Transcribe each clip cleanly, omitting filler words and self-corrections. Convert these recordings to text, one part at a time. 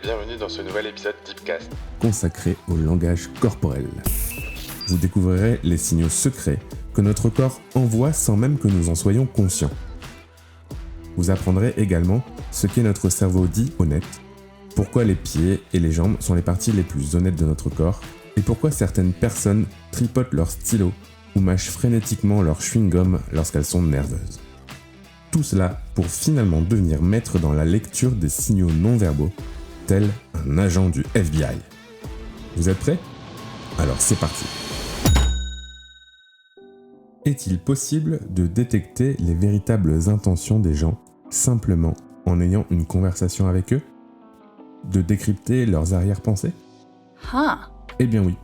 bienvenue dans ce nouvel épisode Deepcast. Consacré au langage corporel. Vous découvrirez les signaux secrets que notre corps envoie sans même que nous en soyons conscients. Vous apprendrez également ce qu'est notre cerveau dit honnête, pourquoi les pieds et les jambes sont les parties les plus honnêtes de notre corps, et pourquoi certaines personnes tripotent leur stylo ou mâchent frénétiquement leur chewing-gum lorsqu'elles sont nerveuses. Tout cela pour finalement devenir maître dans la lecture des signaux non-verbaux, tel un agent du FBI. Vous êtes prêts ? Alors c'est parti. Est-il possible de détecter les véritables intentions des gens simplement en ayant une conversation avec eux ? De décrypter leurs arrière-pensées ? Eh bien oui,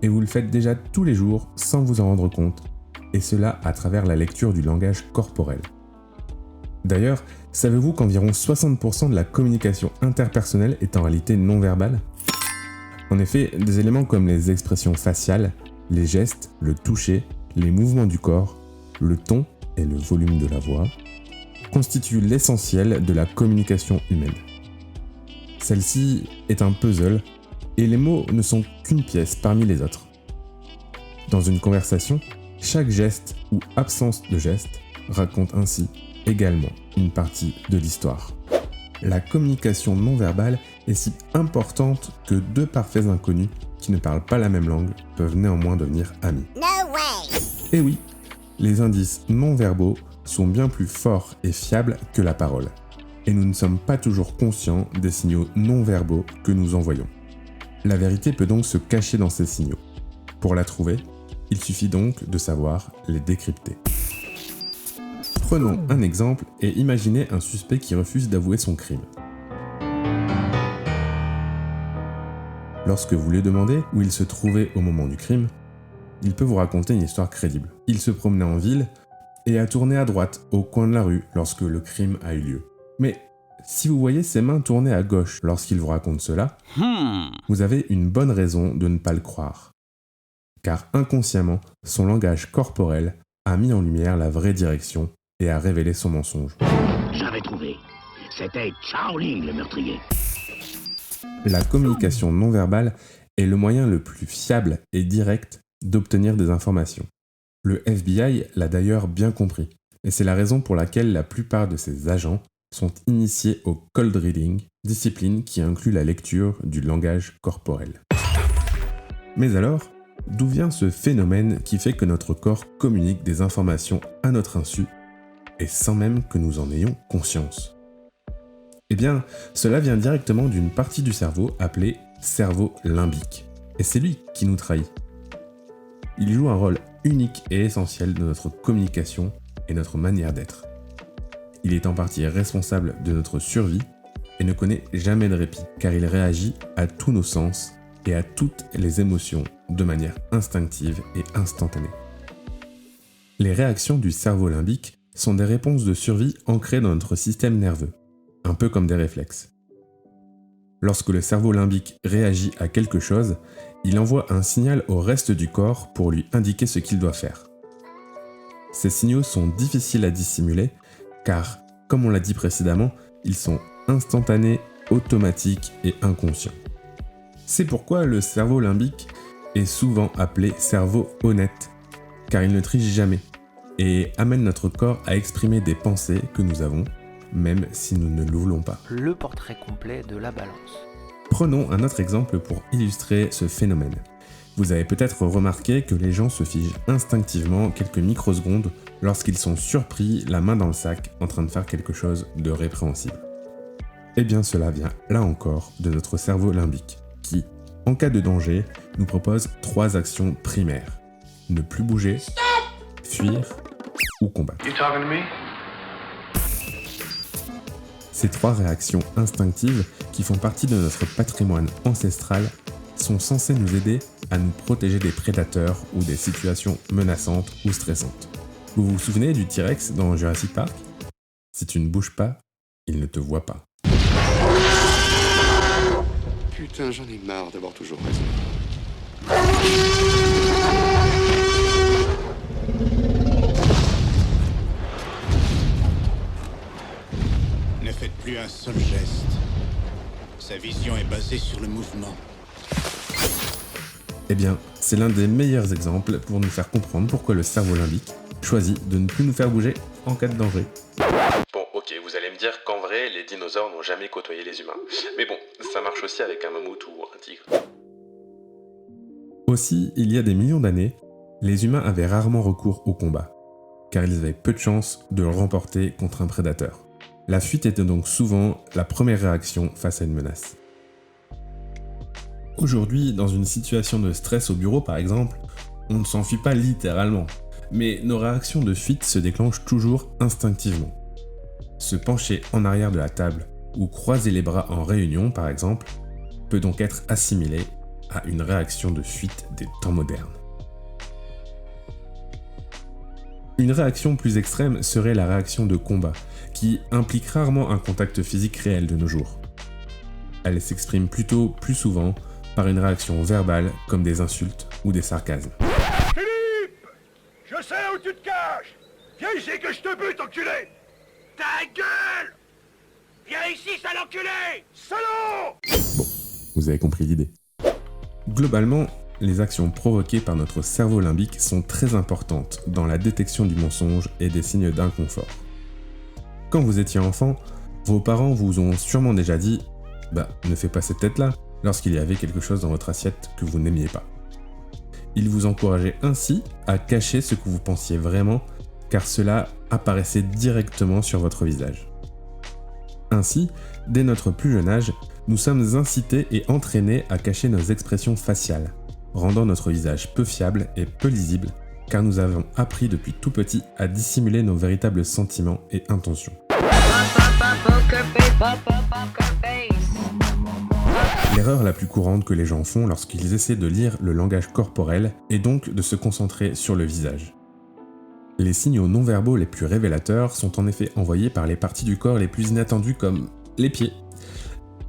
et vous le faites déjà tous les jours sans vous en rendre compte, et cela à travers la lecture du langage corporel. D'ailleurs, savez-vous qu'environ 60% de la communication interpersonnelle est en réalité non-verbale ? En effet, des éléments comme les expressions faciales, les gestes, le toucher, les mouvements du corps, le ton et le volume de la voix constituent l'essentiel de la communication humaine. Celle-ci est un puzzle et les mots ne sont qu'une pièce parmi les autres. Dans une conversation, chaque geste ou absence de geste raconte ainsi également une partie de l'histoire. La communication non-verbale est si importante que deux parfaits inconnus qui ne parlent pas la même langue peuvent néanmoins devenir amis. No way! Et oui, les indices non-verbaux sont bien plus forts et fiables que la parole. Et nous ne sommes pas toujours conscients des signaux non-verbaux que nous envoyons. La vérité peut donc se cacher dans ces signaux. Pour la trouver, il suffit donc de savoir les décrypter. Prenons un exemple et imaginez un suspect qui refuse d'avouer son crime. Lorsque vous lui demandez où il se trouvait au moment du crime, il peut vous raconter une histoire crédible. Il se promenait en ville et a tourné à droite au coin de la rue lorsque le crime a eu lieu. Mais si vous voyez ses mains tourner à gauche lorsqu'il vous raconte cela, vous avez une bonne raison de ne pas le croire. Car inconsciemment, son langage corporel a mis en lumière la vraie direction et a révélé son mensonge. J'avais trouvé. C'était Shaolin le meurtrier. La communication non verbale est le moyen le plus fiable et direct d'obtenir des informations. Le FBI l'a d'ailleurs bien compris, et c'est la raison pour laquelle la plupart de ses agents sont initiés au cold reading, discipline qui inclut la lecture du langage corporel. Mais alors, d'où vient ce phénomène qui fait que notre corps communique des informations à notre insu et sans même que nous en ayons conscience? Eh bien, cela vient directement d'une partie du cerveau appelée cerveau limbique. Et c'est lui qui nous trahit. Il joue un rôle unique et essentiel de notre communication et notre manière d'être. Il est en partie responsable de notre survie et ne connaît jamais de répit, car il réagit à tous nos sens et à toutes les émotions de manière instinctive et instantanée. Les réactions du cerveau limbique sont des réponses de survie ancrées dans notre système nerveux, un peu comme des réflexes. Lorsque le cerveau limbique réagit à quelque chose, il envoie un signal au reste du corps pour lui indiquer ce qu'il doit faire. Ces signaux sont difficiles à dissimuler car, comme on l'a dit précédemment, ils sont instantanés, automatiques et inconscients. C'est pourquoi le cerveau limbique est souvent appelé cerveau honnête, car il ne triche jamais et amène notre corps à exprimer des pensées que nous avons, même si nous ne le voulons pas. Le portrait complet de la balance. Prenons un autre exemple pour illustrer ce phénomène. Vous avez peut-être remarqué que les gens se figent instinctivement quelques microsecondes lorsqu'ils sont surpris, la main dans le sac, en train de faire quelque chose de répréhensible. Eh bien cela vient, là encore, de notre cerveau limbique, qui, en cas de danger, nous propose 3 actions primaires. Ne plus bouger, fuir ou combattre. Ces 3 réactions instinctives, qui font partie de notre patrimoine ancestral, sont censées nous aider à nous protéger des prédateurs ou des situations menaçantes ou stressantes. Vous vous souvenez du T-Rex dans Jurassic Park ? Si tu ne bouges pas, il ne te voit pas. Putain, j'en ai marre d'avoir toujours raison. Ne faites plus un seul geste Sa vision est basée sur le mouvement. Eh bien, c'est l'un des meilleurs exemples pour nous faire comprendre pourquoi le cerveau limbique choisit de ne plus nous faire bouger en cas de danger. Bon, ok, vous allez me dire qu'en vrai, les dinosaures n'ont jamais côtoyé les humains. Mais bon, ça marche aussi avec un mammouth ou un tigre. Aussi, il y a des millions d'années, les humains avaient rarement recours au combat, car ils avaient peu de chances de le remporter contre un prédateur. La fuite était donc souvent la première réaction face à une menace. Aujourd'hui, dans une situation de stress au bureau par exemple, on ne s'enfuit pas littéralement, mais nos réactions de fuite se déclenchent toujours instinctivement. Se pencher en arrière de la table ou croiser les bras en réunion par exemple, peut donc être assimilé à une réaction de fuite des temps modernes. Une réaction plus extrême serait la réaction de combat, qui implique rarement un contact physique réel de nos jours. Elle s'exprime plutôt plus souvent par une réaction verbale comme des insultes ou des sarcasmes. Philippe! Je sais où tu te caches! Viens ici que je te bute, enculé! Ta gueule! Viens ici, sale enculé! Salaud! Vous avez compris l'idée. Globalement, les actions provoquées par notre cerveau limbique sont très importantes dans la détection du mensonge et des signes d'inconfort. Quand vous étiez enfant, vos parents vous ont sûrement déjà dit « Bah, ne fais pas cette tête-là » lorsqu'il y avait quelque chose dans votre assiette que vous n'aimiez pas. Ils vous encourageaient ainsi à cacher ce que vous pensiez vraiment, car cela apparaissait directement sur votre visage. Ainsi, dès notre plus jeune âge, nous sommes incités et entraînés à cacher nos expressions faciales, rendant notre visage peu fiable et peu lisible, car nous avons appris depuis tout petit à dissimuler nos véritables sentiments et intentions. L'erreur la plus courante que les gens font lorsqu'ils essaient de lire le langage corporel est donc de se concentrer sur le visage. Les signaux non-verbaux les plus révélateurs sont en effet envoyés par les parties du corps les plus inattendues comme les pieds.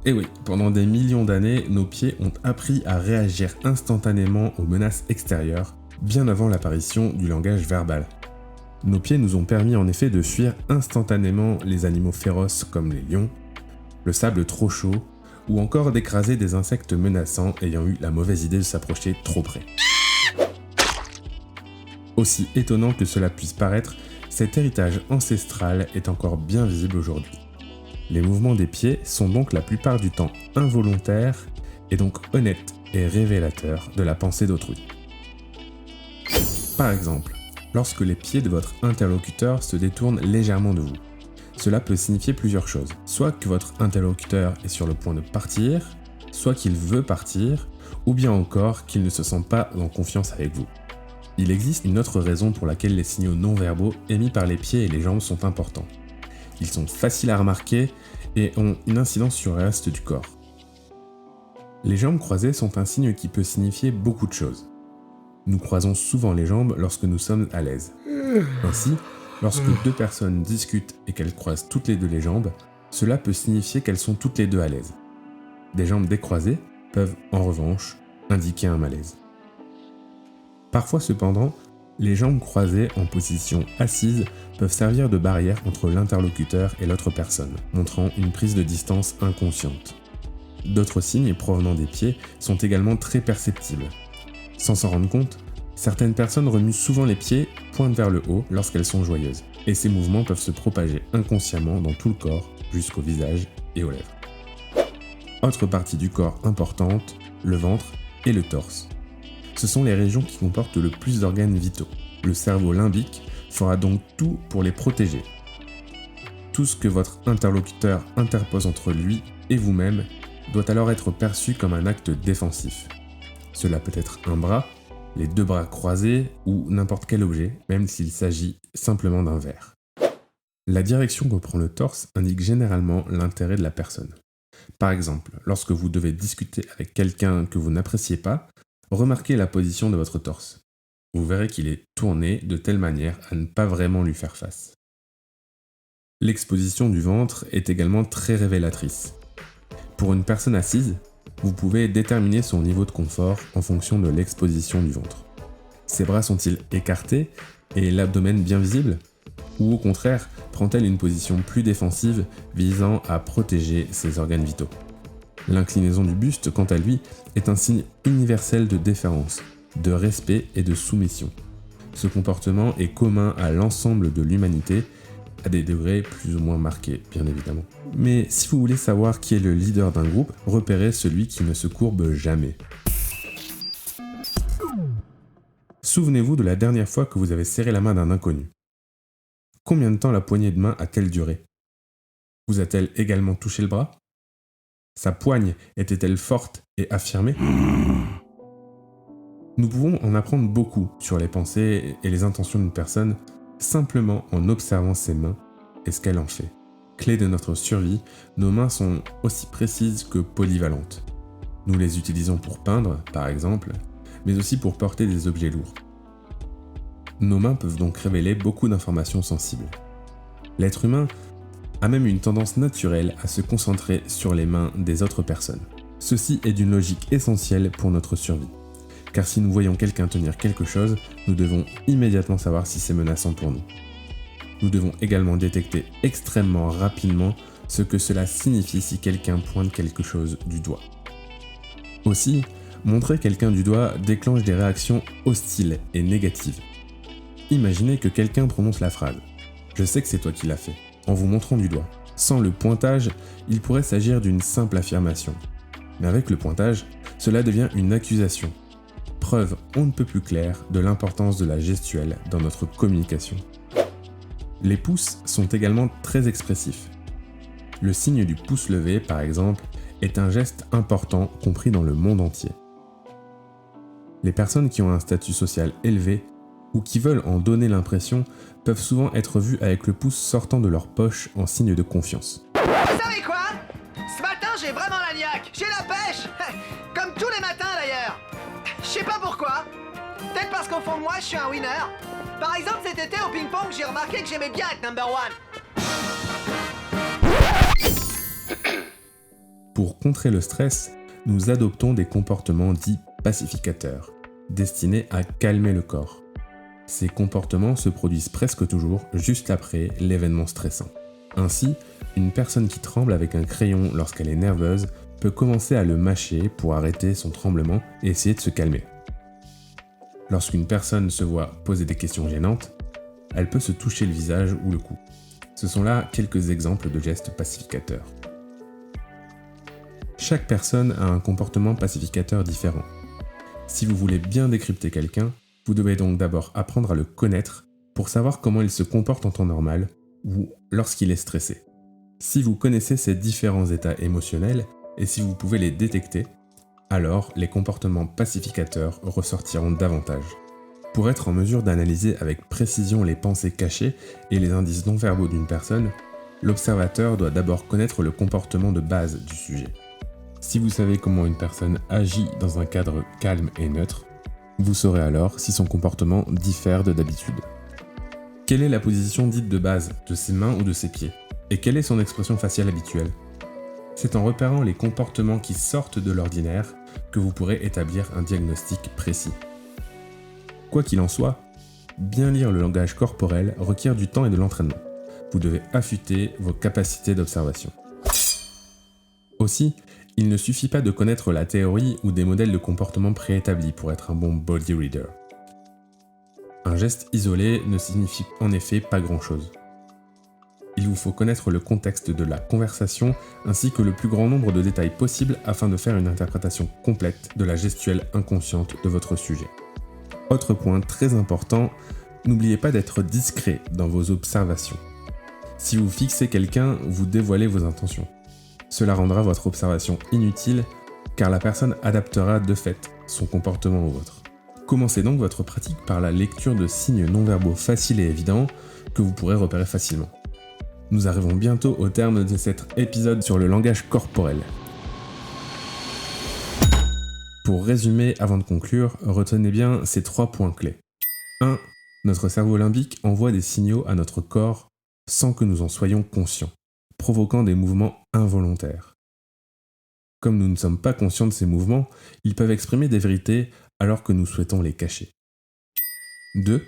Et oui, pendant des millions d'années, nos pieds ont appris à réagir instantanément aux menaces extérieures, bien avant l'apparition du langage verbal. Nos pieds nous ont permis en effet de fuir instantanément les animaux féroces comme les lions, le sable trop chaud, ou encore d'écraser des insectes menaçants ayant eu la mauvaise idée de s'approcher trop près. Aussi étonnant que cela puisse paraître, cet héritage ancestral est encore bien visible aujourd'hui. Les mouvements des pieds sont donc la plupart du temps involontaires et donc honnêtes et révélateurs de la pensée d'autrui. Par exemple, lorsque les pieds de votre interlocuteur se détournent légèrement de vous, cela peut signifier plusieurs choses. Soit que votre interlocuteur est sur le point de partir, soit qu'il veut partir, ou bien encore qu'il ne se sent pas en confiance avec vous. Il existe une autre raison pour laquelle les signaux non-verbaux émis par les pieds et les jambes sont importants. Ils sont faciles à remarquer et ont une incidence sur le reste du corps. Les jambes croisées sont un signe qui peut signifier beaucoup de choses. Nous croisons souvent les jambes lorsque nous sommes à l'aise. Ainsi, lorsque deux personnes discutent et qu'elles croisent toutes les deux les jambes, cela peut signifier qu'elles sont toutes les deux à l'aise. Des jambes décroisées peuvent, en revanche, indiquer un malaise. Parfois cependant, les jambes croisées en position assise peuvent servir de barrière entre l'interlocuteur et l'autre personne, montrant une prise de distance inconsciente. D'autres signes provenant des pieds sont également très perceptibles. Sans s'en rendre compte, certaines personnes remuent souvent les pieds pointe vers le haut lorsqu'elles sont joyeuses, et ces mouvements peuvent se propager inconsciemment dans tout le corps, jusqu'au visage et aux lèvres. Autre partie du corps importante, le ventre et le torse. Ce sont les régions qui comportent le plus d'organes vitaux. Le cerveau limbique fera donc tout pour les protéger. Tout ce que votre interlocuteur interpose entre lui et vous-même doit alors être perçu comme un acte défensif. Cela peut être un bras, les deux bras croisés ou n'importe quel objet, même s'il s'agit simplement d'un verre. La direction que prend le torse indique généralement l'intérêt de la personne. Par exemple, lorsque vous devez discuter avec quelqu'un que vous n'appréciez pas, remarquez la position de votre torse. Vous verrez qu'il est tourné de telle manière à ne pas vraiment lui faire face. L'exposition du ventre est également très révélatrice. Pour une personne assise, vous pouvez déterminer son niveau de confort en fonction de l'exposition du ventre. Ses bras sont-ils écartés et l'abdomen bien visible ? Ou au contraire, prend-elle une position plus défensive visant à protéger ses organes vitaux ? L'inclinaison du buste, quant à lui, est un signe universel de déférence, de respect et de soumission. Ce comportement est commun à l'ensemble de l'humanité, à des degrés plus ou moins marqués, bien évidemment. Mais si vous voulez savoir qui est le leader d'un groupe, repérez celui qui ne se courbe jamais. Souvenez-vous de la dernière fois que vous avez serré la main d'un inconnu. Combien de temps la poignée de main a-t-elle duré ? Vous a-t-elle également touché le bras ? Sa poigne était-elle forte et affirmée ? Nous pouvons en apprendre beaucoup sur les pensées et les intentions d'une personne simplement en observant ses mains et ce qu'elle en fait. Clé de notre survie, nos mains sont aussi précises que polyvalentes. Nous les utilisons pour peindre, par exemple, mais aussi pour porter des objets lourds. Nos mains peuvent donc révéler beaucoup d'informations sensibles. L'être humain a même une tendance naturelle à se concentrer sur les mains des autres personnes. Ceci est d'une logique essentielle pour notre survie. Car si nous voyons quelqu'un tenir quelque chose, nous devons immédiatement savoir si c'est menaçant pour nous. Nous devons également détecter extrêmement rapidement ce que cela signifie si quelqu'un pointe quelque chose du doigt. Aussi, montrer quelqu'un du doigt déclenche des réactions hostiles et négatives. Imaginez que quelqu'un prononce la phrase « Je sais que c'est toi qui l'as fait » en vous montrant du doigt. Sans le pointage, il pourrait s'agir d'une simple affirmation. Mais avec le pointage, cela devient une accusation. Preuve on ne peut plus claire de l'importance de la gestuelle dans notre communication. Les pouces sont également très expressifs. Le signe du pouce levé, par exemple, est un geste important compris dans le monde entier. Les personnes qui ont un statut social élevé ou qui veulent en donner l'impression peuvent souvent être vues avec le pouce sortant de leur poche en signe de confiance. Vous savez quoi ? Ce matin, j'ai vraiment la niaque. J'ai la pêche. Comme tous les matins d'ailleurs. Je sais pas pourquoi. Peut-être parce qu'au fond de moi, je suis un winner. Par exemple, cet été au ping-pong, j'ai remarqué que j'aimais bien être number one. Pour contrer le stress, nous adoptons des comportements dits pacificateurs, destinés à calmer le corps. Ces comportements se produisent presque toujours juste après l'événement stressant. Ainsi, une personne qui tremble avec un crayon lorsqu'elle est nerveuse peut commencer à le mâcher pour arrêter son tremblement et essayer de se calmer. Lorsqu'une personne se voit poser des questions gênantes, elle peut se toucher le visage ou le cou. Ce sont là quelques exemples de gestes pacificateurs. Chaque personne a un comportement pacificateur différent. Si vous voulez bien décrypter quelqu'un, vous devez donc d'abord apprendre à le connaître pour savoir comment il se comporte en temps normal ou lorsqu'il est stressé. Si vous connaissez ces différents états émotionnels et si vous pouvez les détecter, alors les comportements pacificateurs ressortiront davantage. Pour être en mesure d'analyser avec précision les pensées cachées et les indices non verbaux d'une personne, l'observateur doit d'abord connaître le comportement de base du sujet. Si vous savez comment une personne agit dans un cadre calme et neutre, vous saurez alors si son comportement diffère de d'habitude. Quelle est la position dite de base, de ses mains ou de ses pieds ? Et quelle est son expression faciale habituelle ? C'est en repérant les comportements qui sortent de l'ordinaire que vous pourrez établir un diagnostic précis. Quoi qu'il en soit, bien lire le langage corporel requiert du temps et de l'entraînement. Vous devez affûter vos capacités d'observation. Aussi, il ne suffit pas de connaître la théorie ou des modèles de comportement préétablis pour être un bon body reader. Un geste isolé ne signifie en effet pas grand-chose. Il vous faut connaître le contexte de la conversation ainsi que le plus grand nombre de détails possibles afin de faire une interprétation complète de la gestuelle inconsciente de votre sujet. Autre point très important, n'oubliez pas d'être discret dans vos observations. Si vous fixez quelqu'un, vous dévoilez vos intentions. Cela rendra votre observation inutile car la personne adaptera de fait son comportement au vôtre. Commencez donc votre pratique par la lecture de signes non-verbaux faciles et évidents que vous pourrez repérer facilement. Nous arrivons bientôt au terme de cet épisode sur le langage corporel. Pour résumer avant de conclure, retenez bien ces 3 points clés. 1. Notre cerveau limbique envoie des signaux à notre corps sans que nous en soyons conscients, provoquant des mouvements involontaires. Comme nous ne sommes pas conscients de ces mouvements, ils peuvent exprimer des vérités alors que nous souhaitons les cacher. 2.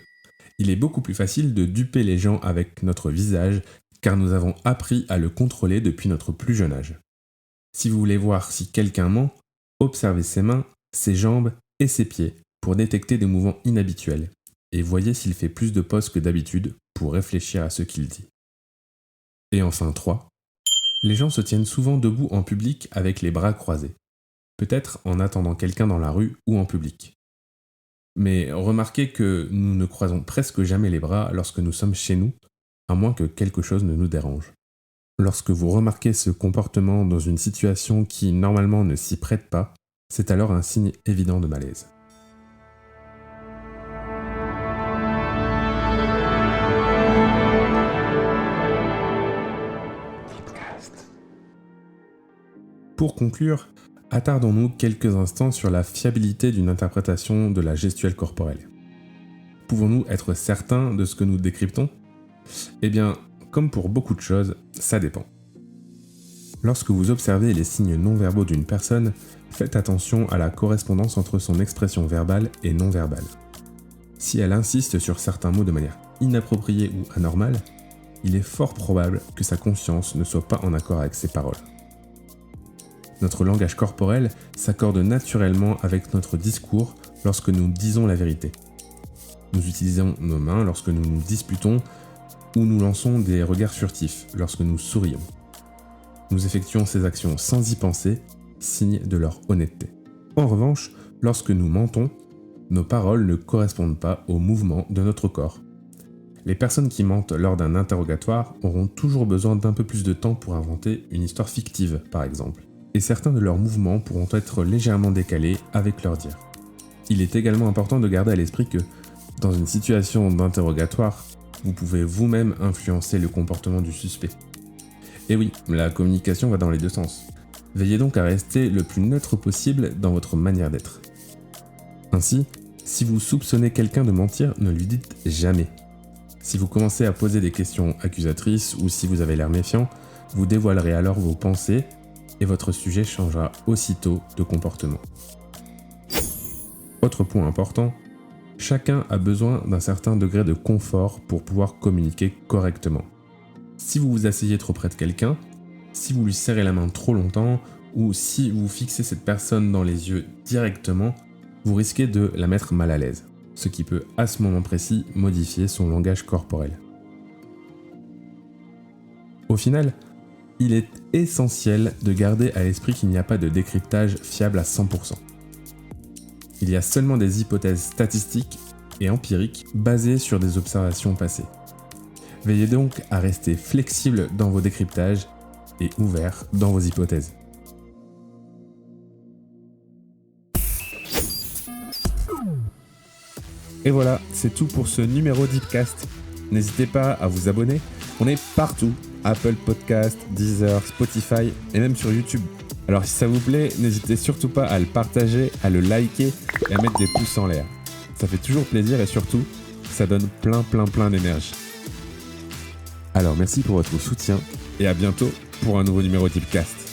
Il est beaucoup plus facile de duper les gens avec notre visage car nous avons appris à le contrôler depuis notre plus jeune âge. Si vous voulez voir si quelqu'un ment, observez ses mains, ses jambes et ses pieds pour détecter des mouvements inhabituels et voyez s'il fait plus de pauses que d'habitude pour réfléchir à ce qu'il dit. Et enfin 3. Les gens se tiennent souvent debout en public avec les bras croisés, peut-être en attendant quelqu'un dans la rue ou en public. Mais remarquez que nous ne croisons presque jamais les bras lorsque nous sommes chez nous, à moins que quelque chose ne nous dérange. Lorsque vous remarquez ce comportement dans une situation qui normalement ne s'y prête pas, c'est alors un signe évident de malaise. Pour conclure, attardons-nous quelques instants sur la fiabilité d'une interprétation de la gestuelle corporelle. Pouvons-nous être certains de ce que nous décryptons ? Eh bien, comme pour beaucoup de choses, ça dépend. Lorsque vous observez les signes non-verbaux d'une personne, faites attention à la correspondance entre son expression verbale et non-verbale. Si elle insiste sur certains mots de manière inappropriée ou anormale, il est fort probable que sa conscience ne soit pas en accord avec ses paroles. Notre langage corporel s'accorde naturellement avec notre discours lorsque nous disons la vérité. Nous utilisons nos mains lorsque nous nous disputons ou nous lançons des regards furtifs lorsque nous sourions. Nous effectuons ces actions sans y penser, signe de leur honnêteté. En revanche, lorsque nous mentons, nos paroles ne correspondent pas aux mouvements de notre corps. Les personnes qui mentent lors d'un interrogatoire auront toujours besoin d'un peu plus de temps pour inventer une histoire fictive, par exemple. Et certains de leurs mouvements pourront être légèrement décalés avec leur dire. Il est également important de garder à l'esprit que, dans une situation d'interrogatoire, vous pouvez vous-même influencer le comportement du suspect. Et oui, la communication va dans les deux sens. Veillez donc à rester le plus neutre possible dans votre manière d'être. Ainsi, si vous soupçonnez quelqu'un de mentir, ne lui dites jamais. Si vous commencez à poser des questions accusatrices ou si vous avez l'air méfiant, vous dévoilerez alors vos pensées et votre sujet changera aussitôt de comportement. Autre point important, chacun a besoin d'un certain degré de confort pour pouvoir communiquer correctement. Si vous vous asseyez trop près de quelqu'un, si vous lui serrez la main trop longtemps, ou si vous fixez cette personne dans les yeux directement, vous risquez de la mettre mal à l'aise, ce qui peut à ce moment précis modifier son langage corporel. Au final, il est essentiel de garder à l'esprit qu'il n'y a pas de décryptage fiable à 100%. Il y a seulement des hypothèses statistiques et empiriques basées sur des observations passées. Veillez donc à rester flexible dans vos décryptages et ouvert dans vos hypothèses. Et voilà, c'est tout pour ce numéro Deepcast. N'hésitez pas à vous abonner, on est partout, Apple Podcast, Deezer, Spotify et même sur YouTube. Alors si ça vous plaît, n'hésitez surtout pas à le partager, à le liker et à mettre des pouces en l'air. Ça fait toujours plaisir et surtout, ça donne plein d'énergie. Alors merci pour votre soutien et à bientôt pour un nouveau numéro Deepcast.